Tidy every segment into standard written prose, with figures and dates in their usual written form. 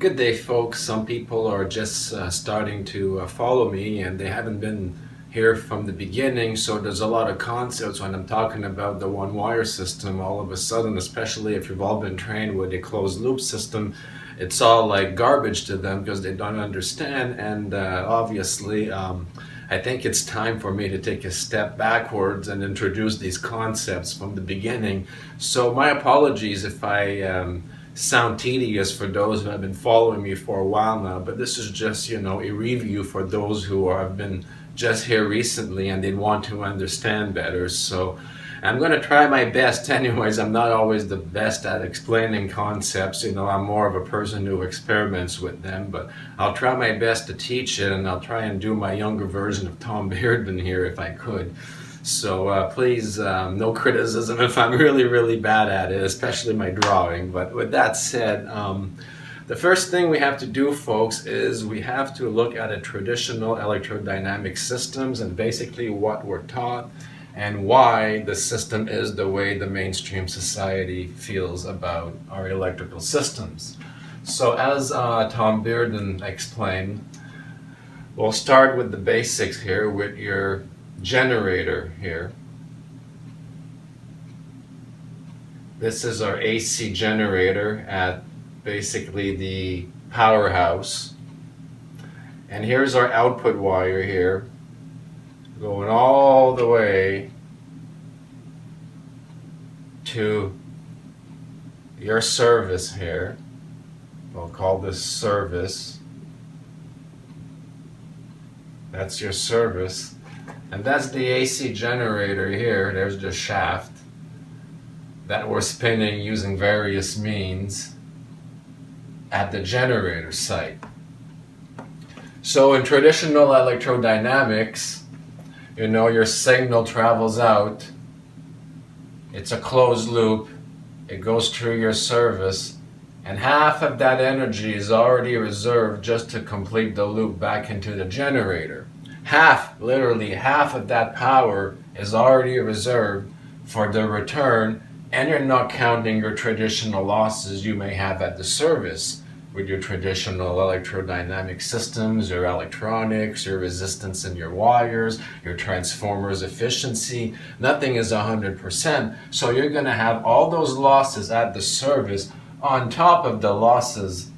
Good day, folks. Some people are just starting to follow me and they haven't been here from the beginning, so there's a lot of concepts when I'm talking about the one wire system. All of a sudden, especially if you've all been trained with a closed loop system, it's all like garbage to them because they don't understand. And obviously, I think it's time for me to take a step backwards and introduce these concepts from the beginning. So my apologies if I sound tedious for those who have been following me for a while now, but this is just, a review for those who have been just here recently and they want to understand better. So I'm going to try my best anyways. I'm not always the best at explaining concepts. I'm more of a person who experiments with them, but I'll try my best to teach it, and I'll try and do my younger version of Tom Bearden here if I could. So please, no criticism if I'm really bad at it, especially my drawing. But with that said, the first thing we have to do, folks, is we have to look at a traditional electrodynamic systems and basically what we're taught and why the system is the way the mainstream society feels about our electrical systems. So as Tom Bearden explained, we'll start with the basics here with your generator here. This is our AC generator at basically the powerhouse, and here's our output wire here going all the way to your service here. We'll call this service. That's your service. And that's the AC generator here. There's the shaft that we're spinning using various means at the generator site. So in traditional electrodynamics, your signal travels out. It's a closed loop. It goes through your service, and half of that energy is already reserved just to complete the loop back into the generator. Literally half of that power is already reserved for the return, and you're not counting your traditional losses you may have at the service with your traditional electrodynamic systems, your electronics, your resistance in your wires, your transformers efficiency. Nothing is 100%. So you're going to have all those losses at the service on top of the losses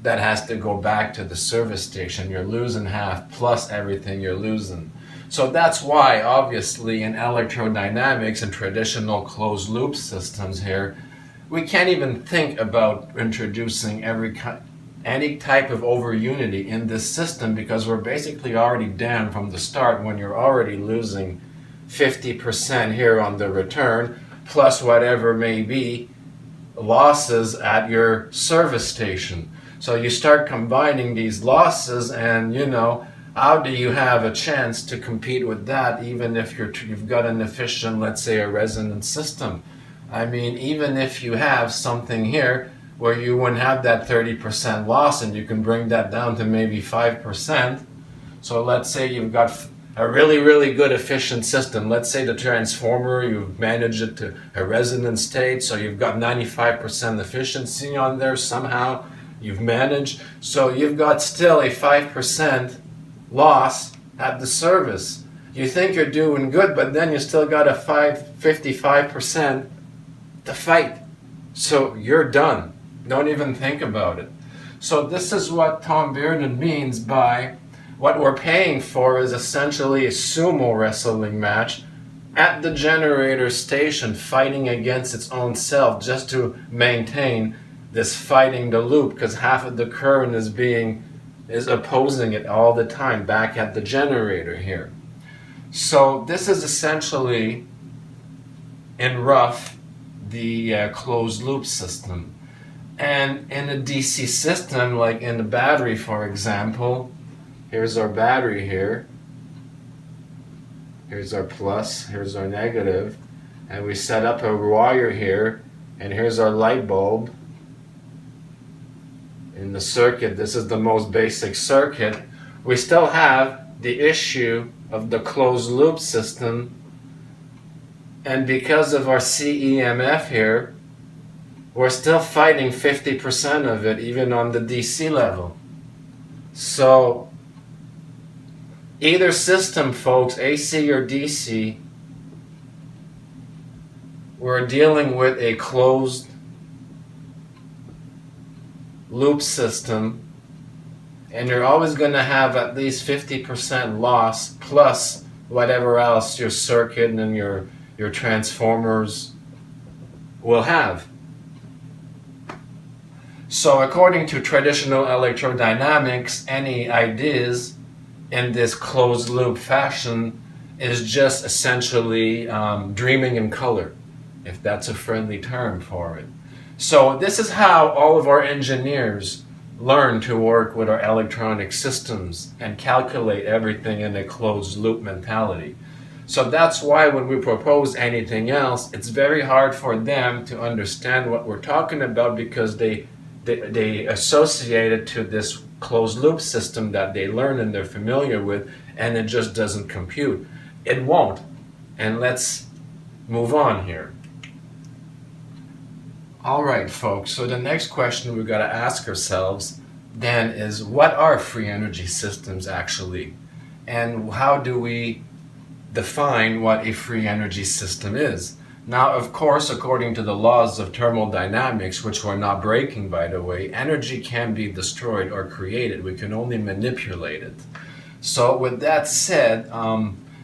that has to go back to the service station. You're losing half plus everything you're losing. So that's why, obviously, in electrodynamics and traditional closed loop systems here, we can't even think about introducing any type of over unity in this system, because we're basically already down from the start when you're already losing 50% here on the return, plus whatever may be losses at your service station. So you start combining these losses, and how do you have a chance to compete with that, even if you've got an efficient, let's say, a resonance system? I mean, even if you have something here where you wouldn't have that 30% loss and you can bring that down to maybe 5%. So let's say you've got a really good efficient system. Let's say the transformer, you've managed it to a resonance state, so you've got 95% efficiency on there somehow. You've managed, so you've got still a 5% loss at the service. You think you're doing good, but then you still got a 55% to fight. So you're done. Don't even think about it. So this is what Tom Bearden means by what we're paying for is essentially a sumo wrestling match at the generator station, fighting against its own self just to maintain this fighting the loop, because half of the current is opposing it all the time back at the generator here. So this is essentially, in rough, the closed loop system. And in a DC system, like in the battery, for example, here's our battery here. Here's our plus, here's our negative, and we set up a wire here, and here's our light bulb. In the circuit, this is the most basic circuit. We still have the issue of the closed loop system, and because of our CEMF here, we're still fighting 50% of it even on the DC level. So either system, folks, AC or DC, we're dealing with a closed loop system, and you're always going to have at least 50% loss plus whatever else your circuit and your transformers will have. So according to traditional electrodynamics, any ideas in this closed loop fashion is just essentially dreaming in color, if that's a friendly term for it. So this is how all of our engineers learn to work with our electronic systems and calculate everything in a closed loop mentality. So that's why when we propose anything else, it's very hard for them to understand what we're talking about, because they associate it to this closed loop system that they learn and they're familiar with, and it just doesn't compute. It won't. And let's move on here. All right, folks, so the next question we've got to ask ourselves then is, what are free energy systems actually? And how do we define what a free energy system is? Now, of course, according to the laws of thermodynamics, which we're not breaking, by the way, energy can be destroyed or created. We can only manipulate it. So with that said,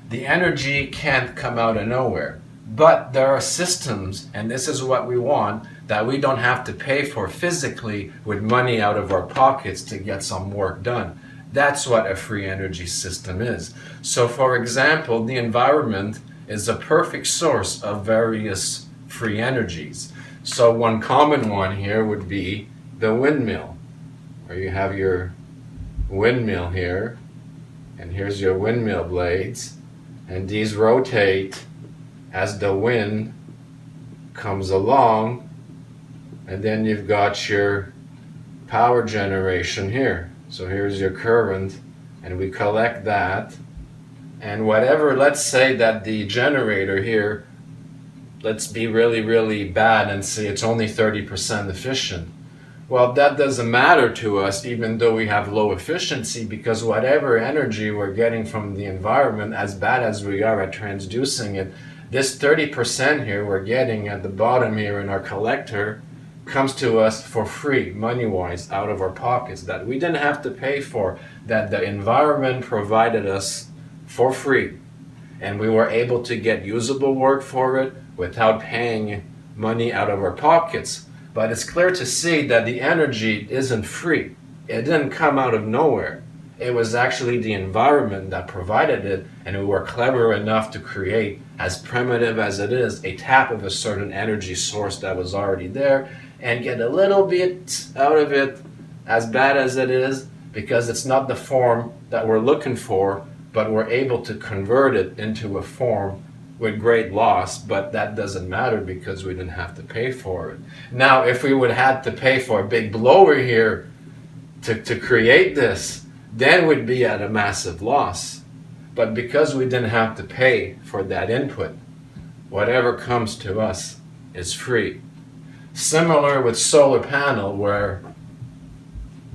the energy can't come out of nowhere. But there are systems, and this is what we want, that we don't have to pay for physically with money out of our pockets to get some work done. That's what a free energy system is. So for example, the environment is a perfect source of various free energies. So one common one here would be the windmill, where you have your windmill here, and here's your windmill blades, and these rotate as the wind comes along, and then you've got your power generation here. So here's your current, and we collect that. And whatever, let's say that the generator here, let's be really, really bad and say it's only 30% efficient. Well, that doesn't matter to us even though we have low efficiency, because whatever energy we're getting from the environment, as bad as we are at transducing it, this 30% here we're getting at the bottom here in our collector comes to us for free, money-wise, out of our pockets, that we didn't have to pay for, that the environment provided us for free, and we were able to get usable work for it without paying money out of our pockets. But it's clear to see that the energy isn't free. It didn't come out of nowhere. It was actually the environment that provided it, and we were clever enough to create, as primitive as it is, a tap of a certain energy source that was already there, and get a little bit out of it, as bad as it is, because it's not the form that we're looking for, but we're able to convert it into a form with great loss. But that doesn't matter because we didn't have to pay for it. Now, if we would have to pay for a big blower here to create this, then we'd be at a massive loss. But because we didn't have to pay for that input, whatever comes to us is free. Similar with solar panel, where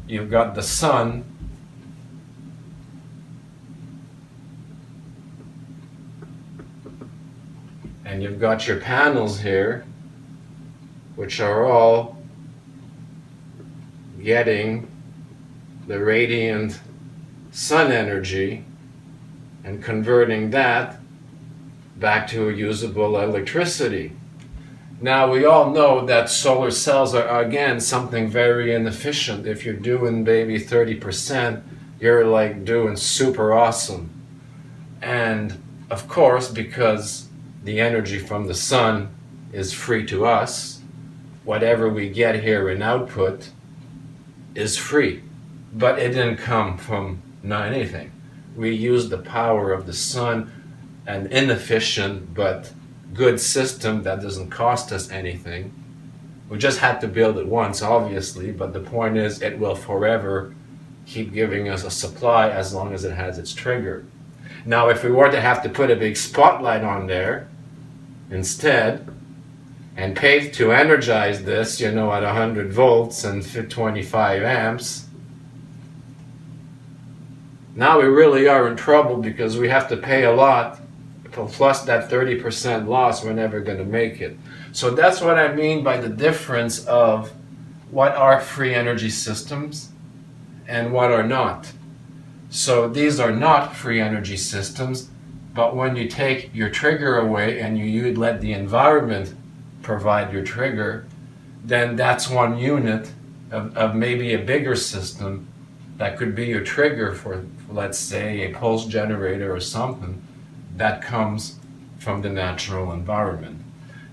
you've got the sun and you've got your panels here, which are all getting the radiant sun energy and converting that back to usable electricity. Now, we all know that solar cells are, again, something very inefficient. If you're doing maybe 30%, you're like doing super awesome. And of course, because the energy from the sun is free to us, whatever we get here in output is free. But it didn't come from not anything. We used the power of the sun, an inefficient but good system that doesn't cost us anything. We just had to build it once, obviously, but the point is it will forever keep giving us a supply as long as it has its trigger. Now, if we were to have to put a big spotlight on there instead, and paid to energize this, at 100 volts and 25 amps, now we really are in trouble because we have to pay a lot, plus that 30% loss, we're never going to make it. So that's what I mean by the difference of what are free energy systems and what are not. So these are not free energy systems, but when you take your trigger away and you let the environment provide your trigger, then that's one unit of maybe a bigger system that could be your trigger for, let's say, a pulse generator or something that comes from the natural environment.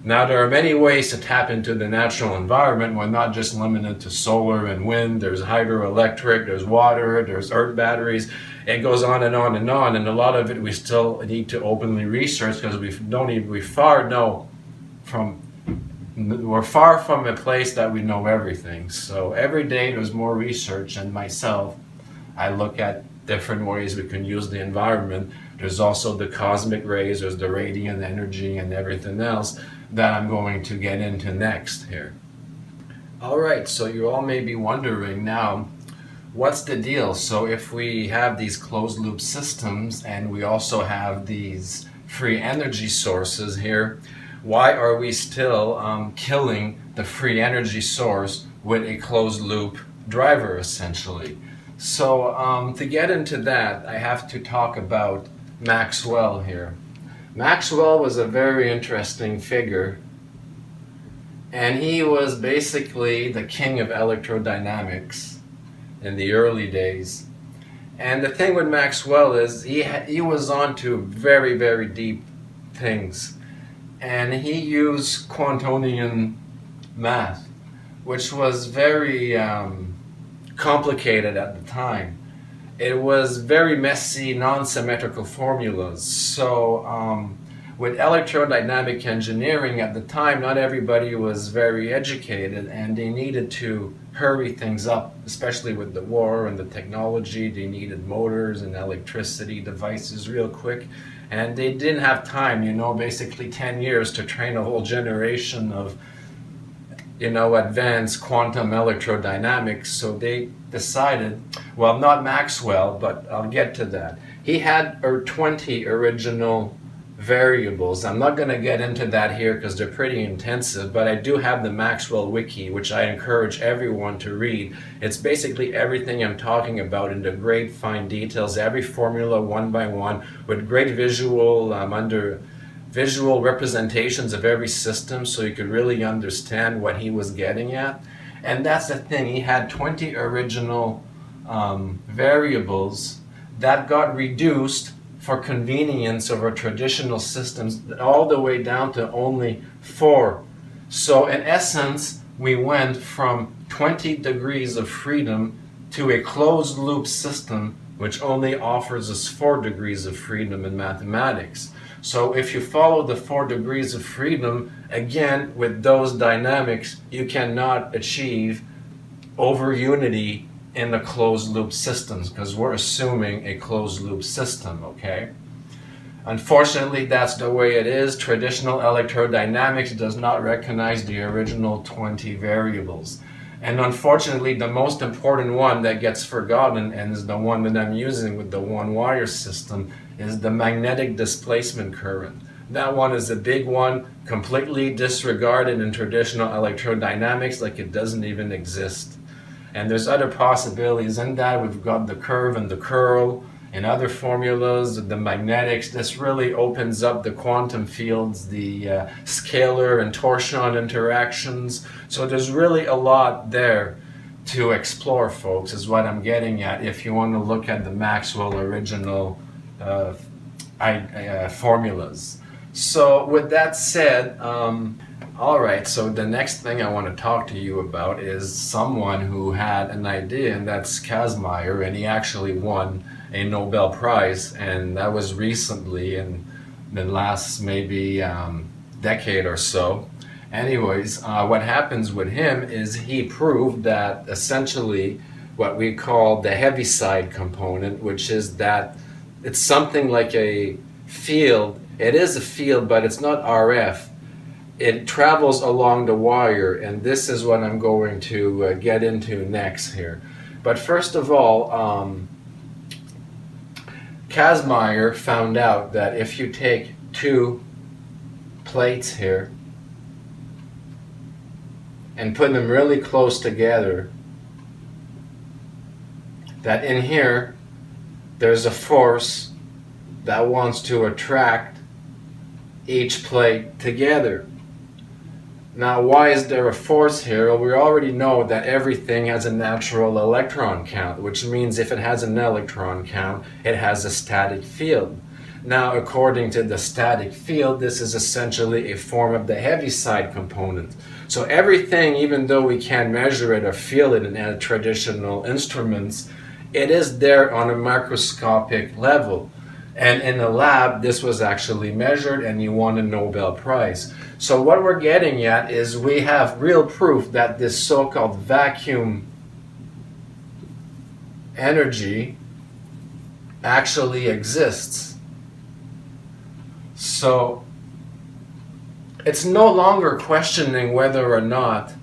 Now, there are many ways to tap into the natural environment. We're not just limited to solar and wind. There's hydroelectric, there's water, there's earth batteries. It goes on and on and on. And a lot of it we still need to openly research because we're far from a place that we know everything. So every day there's more research, and myself, I look at different ways we can use the environment. There's also the cosmic rays, there's the radiant energy and everything else that I'm going to get into next here. All right, so you all may be wondering now, what's the deal? So if we have these closed loop systems and we also have these free energy sources here, why are we still killing the free energy source with a closed loop driver, essentially? So to get into that, I have to talk about Maxwell here. Maxwell was a very interesting figure, and he was basically the king of electrodynamics in the early days. And the thing with Maxwell is he was onto very, very deep things, and he used Quantonian math, which was very complicated at the time. It was very messy, non-symmetrical formulas. So with electrodynamic engineering at the time, not everybody was very educated, and they needed to hurry things up, especially with the war and the technology. They needed motors and electricity devices real quick, and they didn't have time, basically 10 years to train a whole generation of advanced quantum electrodynamics. So they decided, well, not Maxwell, but I'll get to that. He had 20 original variables. I'm not going to get into that here because they're pretty intensive, but I do have the Maxwell Wiki, which I encourage everyone to read. It's basically everything I'm talking about in the great fine details, every formula one by one, with great visual visual representations of every system, so you could really understand what he was getting at. And that's the thing, he had 20 original variables that got reduced for convenience over traditional systems all the way down to only 4. So in essence, we went from 20 degrees of freedom to a closed loop system which only offers us 4 degrees of freedom in mathematics. So if you follow the 4 degrees of freedom, again, with those dynamics, you cannot achieve over unity in the closed loop systems, because we're assuming a closed loop system, okay? Unfortunately, that's the way it is. Traditional electrodynamics does not recognize the original 20 variables. And unfortunately, the most important one that gets forgotten, and is the one that I'm using with the one-wire system, is the magnetic displacement current. That one is a big one, completely disregarded in traditional electrodynamics, like it doesn't even exist. And there's other possibilities in that. We've got the curve and the curl and other formulas, the magnetics. This really opens up the quantum fields, the scalar and torsion interactions. So there's really a lot there to explore, folks, is what I'm getting at, if you want to look at the Maxwell original formulas. So with that said, all right, so the next thing I want to talk to you about is someone who had an idea, and that's Kazmaier, and he actually won a Nobel Prize, and that was recently in the last maybe decade or so. Anyways, what happens with him is he proved that essentially what we call the heaviside component, which is that it's something like a field. It is a field, but it's not RF. it travels along the wire, and this is what I'm going to get into next here. But first of all, Kazmaier found out that if you take two plates here and put them really close together, that in here there's a force that wants to attract each plate together. Now, why is there a force here? Well, we already know that everything has a natural electron count, which means if it has an electron count, it has a static field. Now, according to the static field, this is essentially a form of the Heaviside component. So everything, even though we can't measure it or feel it in traditional instruments, it is there on a microscopic level. And in the lab, this was actually measured, and you won a Nobel Prize. So what we're getting at is we have real proof that this so-called vacuum energy actually exists. So it's no longer questioning whether or not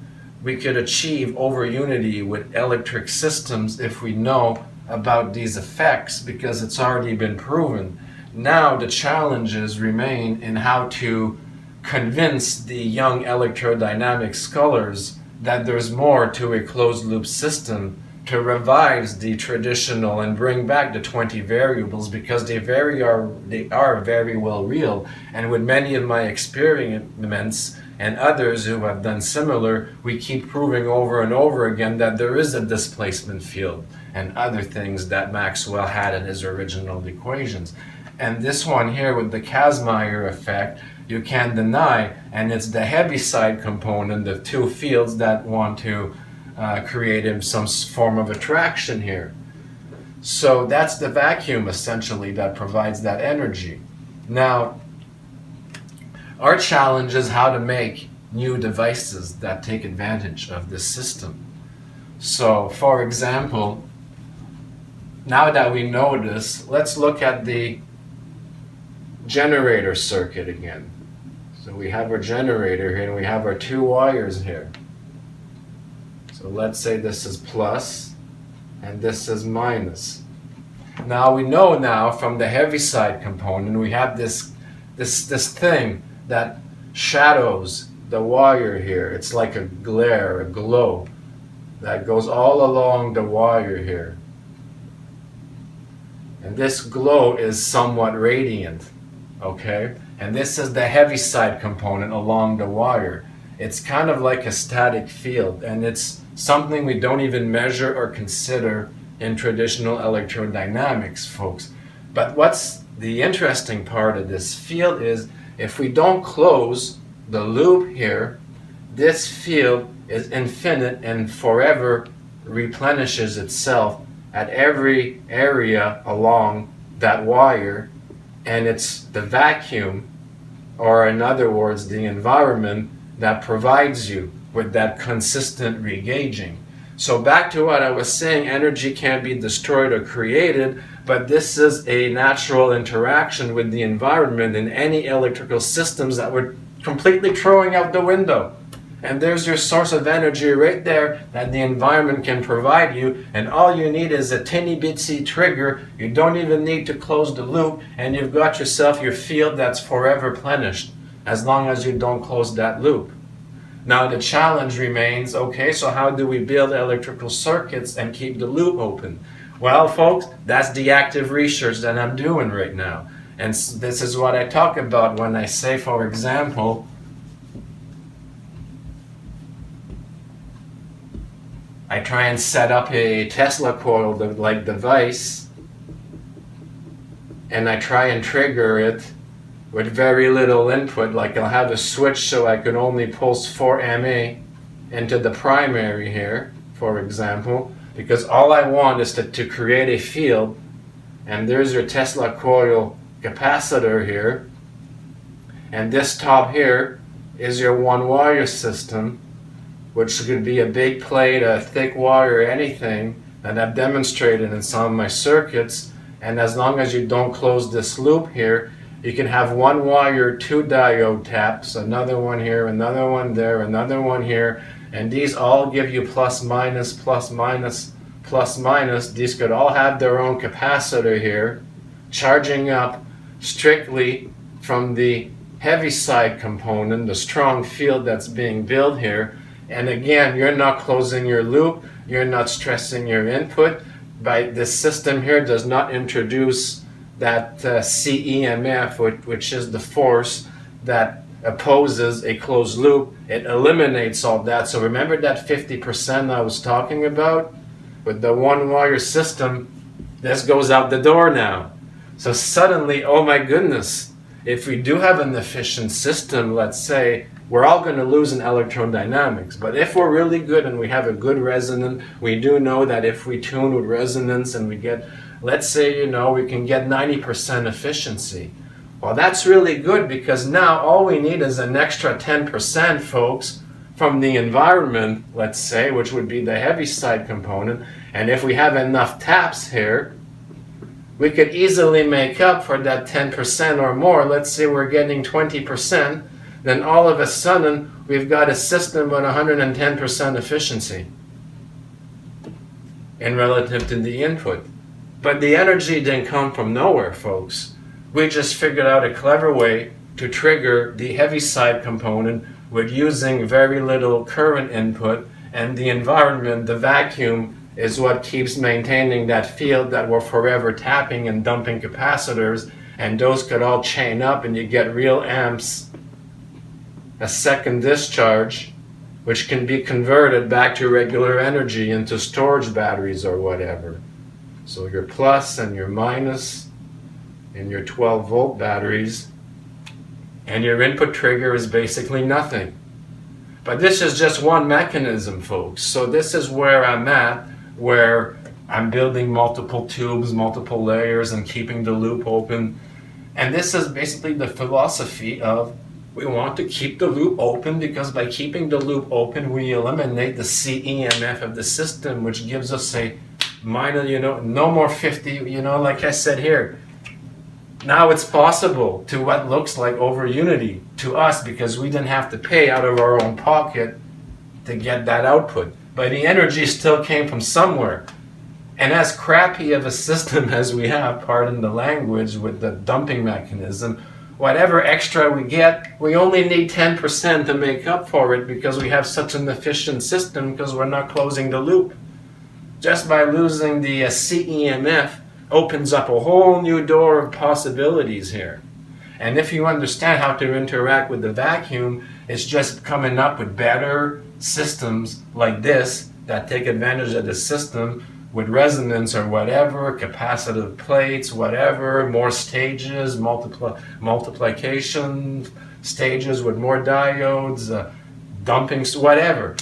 we could achieve over unity with electric systems if we know about these effects, because it's already been proven. Now the challenges remain in how to convince the young electrodynamics scholars that there's more to a closed loop system, to revise the traditional and bring back the 20 variables, because they are very well real. And with many of my experiments and others who have done similar, we keep proving over and over again that there is a displacement field and other things that Maxwell had in his original equations. And this one here with the Kazmaier effect, you can't deny, and it's the Heaviside component, the two fields that want to create some form of attraction here. So that's the vacuum essentially that provides that energy. Now, our challenge is how to make new devices that take advantage of this system. So, for example, now that we know this, let's look at the generator circuit again. So we have our generator here and we have our two wires here. So let's say this is plus and this is minus. Now we know now from the Heaviside component we have this thing that shadows the wire here. It's like a glare, a glow that goes all along the wire here. And this glow is somewhat radiant, okay? And this is the Heaviside component along the wire. It's kind of like a static field, and it's something we don't even measure or consider in traditional electrodynamics, folks. But what's the interesting part of this field is if we don't close the loop here, this field is infinite and forever replenishes itself at every area along that wire, and it's the vacuum, or in other words, the environment, that provides you with that consistent regauging. So back to what I was saying, energy can't be destroyed or created, but this is a natural interaction with the environment in any electrical systems that we're completely throwing out the window. And there's your source of energy right there that the environment can provide you, and all you need is a teeny bitsy trigger. You don't even need to close the loop, and you've got yourself your field that's forever replenished, as long as you don't close that loop. Now the challenge remains, okay, so how do we build electrical circuits and keep the loop open? Well, folks, that's the active research that I'm doing right now. And this is what I talk about when I say, for example, I try and set up a Tesla coil-like device, and I try and trigger it with very little input. Like I'll have a switch so I can only pulse 4 mA into the primary here, for example, because all I want is to create a field. And there's your Tesla coil capacitor here, and this top here is your one wire system, which could be a big plate, a thick wire, anything that I've demonstrated in some of my circuits. And as long as you don't close this loop here, You can have one wire, two diode taps, another one here, another one there, another one here, and these all give you plus minus, plus minus, plus minus. These could all have their own capacitor here, charging up strictly from the heavy side component, the strong field that's being built here. And again, you're not closing your loop, you're not stressing your input. By this system here does not introduce that CEMF, which is the force that opposes a closed loop. It eliminates all that. So remember that 50% I was talking about? With the one wire system, this goes out the door now. So suddenly, oh my goodness, if we do have an efficient system, let's say, we're all going to lose in electrodynamics. But if we're really good and we have a good resonance, we do know that if we tune with resonance and we get, let's say, you know, we can get 90% efficiency. Well, that's really good, because now all we need is an extra 10%, folks, from the environment, let's say, which would be the heavy side component. And if we have enough taps here, we could easily make up for that 10% or more. Let's say we're getting 20%, then all of a sudden we've got a system with 110% efficiency in relative to the input. But the energy didn't come from nowhere, folks. We just figured out a clever way to trigger the heavy side component with using very little current input, and the environment, the vacuum, is what keeps maintaining that field that we're forever tapping and dumping capacitors, and those could all chain up and you get real amps, a second discharge, which can be converted back to regular energy into storage batteries or whatever. So your plus and your minus in your 12-volt batteries, and your input trigger is basically nothing. But this is just one mechanism, folks. So this is where I'm at, where I'm building multiple tubes, multiple layers, and keeping the loop open. And this is basically the philosophy of, we want to keep the loop open, because by keeping the loop open, we eliminate the CEMF of the system, which gives us a minor, you know, no more 50, you know, like I said here. Now it's possible to what looks like over unity to us, because we didn't have to pay out of our own pocket to get that output. But the energy still came from somewhere. And as crappy of a system as we have, pardon the language, with the dumping mechanism, whatever extra we get, we only need 10% to make up for it, because we have such an efficient system, because we're not closing the loop. Just by losing the CEMF opens up a whole new door of possibilities here. And if you understand how to interact with the vacuum, it's just coming up with better systems like this that take advantage of the system with resonance or whatever, capacitive plates, whatever, more stages, multiplication stages with more diodes, dumping, whatever.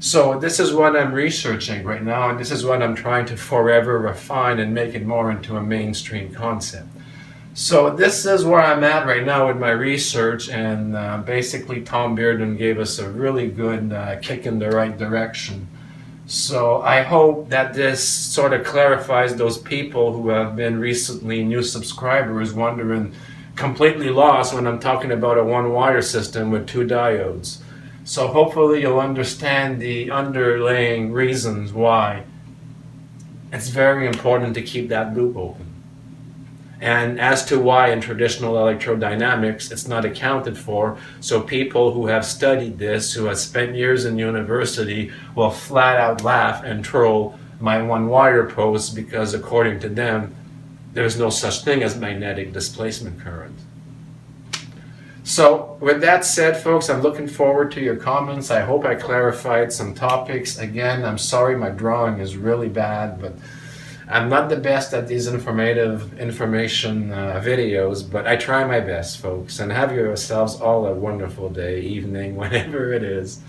So this is what I'm researching right now, and this is what I'm trying to forever refine and make it more into a mainstream concept. So this is where I'm at right now with my research, and basically Tom Bearden gave us a really good kick in the right direction. So I hope that this sort of clarifies those people who have been recently new subscribers wondering, completely lost when I'm talking about a one-wire system with two diodes. So hopefully you'll understand the underlying reasons why it's very important to keep that loop open. And as to why in traditional electrodynamics it's not accounted for, so people who have studied this, who have spent years in university, will flat out laugh and troll my one-wire posts, because according to them, there's no such thing as magnetic displacement current. So with that said, folks, I'm looking forward to your comments. I hope I clarified some topics. Again, I'm sorry my drawing is really bad, but I'm not the best at these information videos, but I try my best, folks. And have yourselves all a wonderful day, evening, whatever it is.